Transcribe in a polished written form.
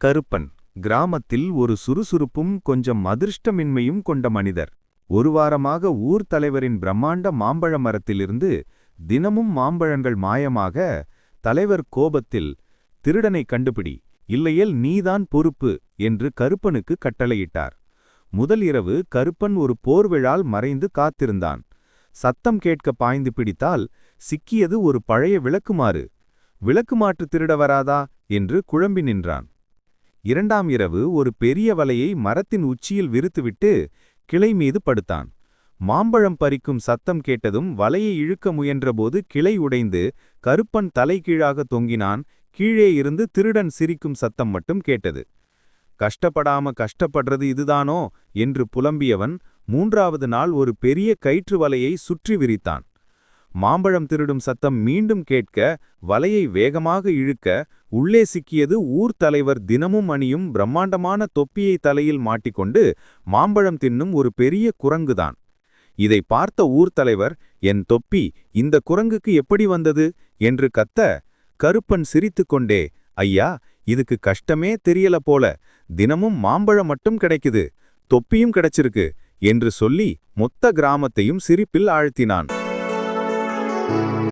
கருப்பன் கிராமத்தில் ஒரு சுறுசுறுப்பும் கொஞ்சம் அதிர்ஷ்டமின்மையும் கொண்ட மனிதர். ஒரு வாரமாக ஊர் தலைவரின் பிரம்மாண்ட மாம்பழ மரத்திலிருந்து தினமும் மாம்பழங்கள் மாயமாக. தலைவர் கோபத்தில், திருடனை கண்டுபிடி, இல்லையேல் நீதான் பொறுப்பு என்று கருப்பனுக்கு கட்டளையிட்டார். முதல் இரவு கருப்பன் ஒரு போர்விழால் மறைந்து காத்திருந்தான். சத்தம் கேட்க பாய்ந்து பிடித்தால் சிக்கியது ஒரு பழைய விளக்குமாறு. விளக்குமாற்று திருட வராதா என்று குழம்பி நின்றான். இரண்டாம் இரவு ஒரு பெரிய வலையை மரத்தின் உச்சியில் விரித்துவிட்டு கிளை மீது படுத்தான். மாம்பழம் பறிக்கும் சத்தம் கேட்டதும் வலையை இழுக்க முயன்றபோது கிளை உடைந்து கருப்பன் தலைகீழாக தொங்கினான். கீழே இருந்து திருடன் சிரிக்கும் சத்தம் மட்டும் கேட்டது. கஷ்டப்படுறது இதுதானோ என்று புலம்பியவன் மூன்றாவது நாள் ஒரு பெரிய கயிற்று வலையை சுற்றி விரித்தான். மாம்பழம் திருடும் சத்தம் மீண்டும் கேட்க வலையை வேகமாக இழுக்க உள்ளே சிக்கியது ஊர் தலைவர் தினமும் அணியும் பிரம்மாண்டமான தொப்பியை தலையில் மாட்டிக்கொண்டு மாம்பழம் தின்னும் ஒரு பெரிய குரங்குதான். இதை பார்த்த ஊர் தலைவர், என் தொப்பி இந்த குரங்குக்கு எப்படி வந்தது என்று கத்த, கருப்பன் சிரித்துக்கொண்டே, ஐயா, இதுக்கு கஷ்டமே தெரியல போல, தினமும் மாம்பழம் மட்டும் கிடைக்குது, தொப்பியும் கிடைச்சிருக்கு என்று சொல்லி மொத்த கிராமத்தையும் சிரிப்பில் ஆழ்த்தினான்.